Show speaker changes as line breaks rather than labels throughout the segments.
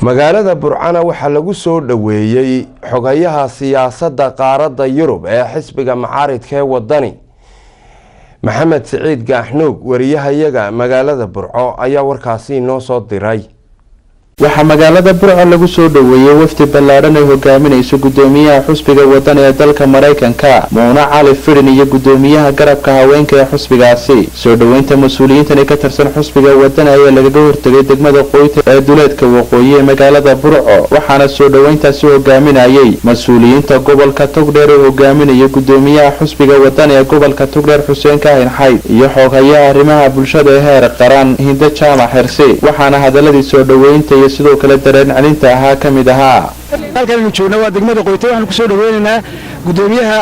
magaalada Burcana waxaa lagu soo dhaweeyay xogayaha siyaasadda qaaradda Yurub ee xisbiga macaaridka ee wadani Maxamed Saciid Gaaxnuug wariyahayaga magaalada Burco ayaa warkaasi noo soo diray.
waxaa magaalada Burco lagu soo dhaweeyay wafdi ballaaran ay hogaaminayso gudoomiyaha xisbiga wadani ee dalka Mareykanka Muuna Cali Firin iyo gudoomiyaha garabka haweenka ee xisbigaasi. soo dhaweynta mas'uuliyiintan ka tirsan xisbiga wadani ayaa laga hortagay degmada Qoyta ee duleedka waqooyi ee magaalada Burco waxaana soo dhaweyntaasi hogaaminayay mas'uuliyiinta gobolka Togdheer oo hogaaminaya gudoomiyaha xisbiga wadani ee gobolka Togdheer Xuseen Kaahin Xayd iyo xogayaha arrimaha bulshada ee heer qaran Hinda Jaamac Xirsi waxaana hadaladii soo dhaweynta sidoo kale dareen celinta ahaa kamid ahaa.
halkan joogna waa degmada Qoyta waxaan ku soo dhaweynaynaa gudoomiyaha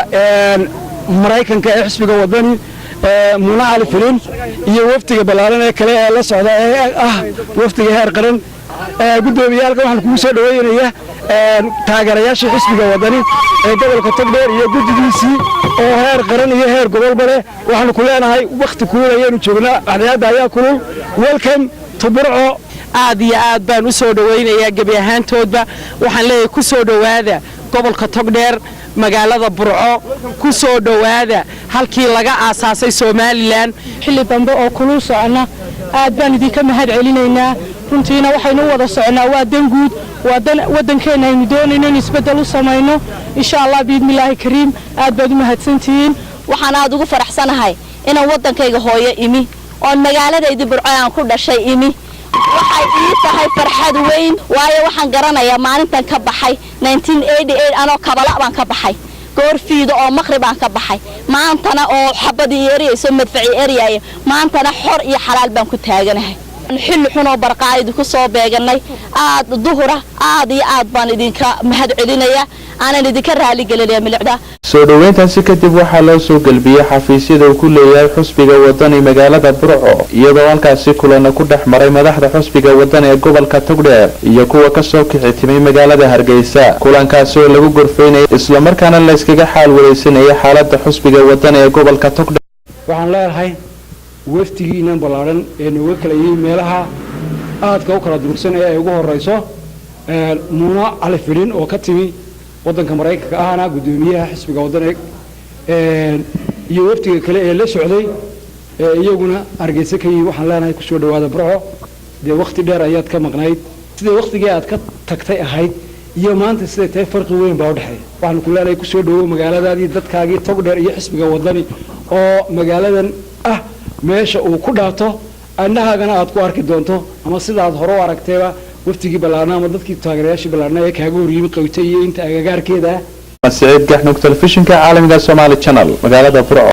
Mareykanka ee xisbiga wadani Muuna Cali Firin iyo wafdiga ballaaran ee kale ee la socda ee wafdiga heer qaran gudoomiyaalka waxaan ku soo dhaweynayaa taageerayaasha xisbiga wadani ee gobolka Togdheer iyo gudigiisii oo heer qaran iyo heer gobolba leh waxaan ku leenahay waqti kuulayeen joognaa axyaada ayaa kulul welcome to Burco.
aad iyo aad baan u soo dhaweynayaa gabi ahaantoodba waxaan leeyahay ku soo dhawaada gobolka Togdheer magaalada Burco ku soo dhawaada halkii laga aasaasay Soomaaliland
xilli dambe oo kulul socona aad baan idinka mahad celinaynaa runtiina waxaynu wada soconaa waa dan guud wadankeena aynu doonayno in isbedel u sameeyno insha Allah biidmilaahi kariim aad baad u mahadsantihiin
waxaan aad ugu faraxsanahay inaan wadankayga hooyo imi oo magaaladayda Burco aan ku dhashay imi waxay ii tahay farxad weyn waayo waxaan garanayaa maalintan ka baxay 1988 anoo kabala baan ka baxay goorfiido oo maqrib aan ka baxay maantana oo xabadii eeriyayso madfaci eeriyay maantana xor iyo xalaal baan ku taaganahay xilli xun oo barqaayid ku soo beeganay aad duhura aad iyo aad baan idinka mahad celinayaa aanan idinka raali gelinayaa milicda.
soo dhaweyntaasi kadib waxaa loo soo galbiyay xafiisyada uu ku leeyahay xisbiga wadani magaalada Burco iyadoo halkaasi kulana ku dhaxmaray madaxda xisbiga wadani ee gobolka Togdheer iyo kuwa ka soo kicitimay magaalada Hargeysa kulankaas oo lagu gorfeynay isla markaana la iskaga xaal wareysanay xaaladda xisbiga wadani ee gobolka Togdheer.
waxaan leeyahay waftigiina ballaaran ee nooga kala yimid meelaha aadka u kala durugsan ee ugu horeyso Muuna Cali Firin oo ka timi wadanka Mareykanka ahana gudoomiyaha xisbiga wadani iyo waftiga kale ee la socday iyaguna Hargeysa ka yimid waxaan leenahay ku soo dhawaada Burco de waqti dheer ayaad ka maqnayd sidii waqtigii aad ka tagtay ahayd iyo maanta sidee tahay farqi weyn baa u dhaxeeya waxaan ku leenahay ku soo dhawo magaaladaadii dadkaagii Togdheer iyo xisbiga wadani oo magaaladan meesha uu ku dhaato annahagana aad ku arki doonto ama sidaad hore u aragtayba waftigii ballaaran ama dadkii taageerayaashii ballaaran ee kaaga horyimid Qoyta iyo inta agagaarkeeda.
Saciid Gaaxnuug telefishinka caalamiga Somali Channel magaalada Burco.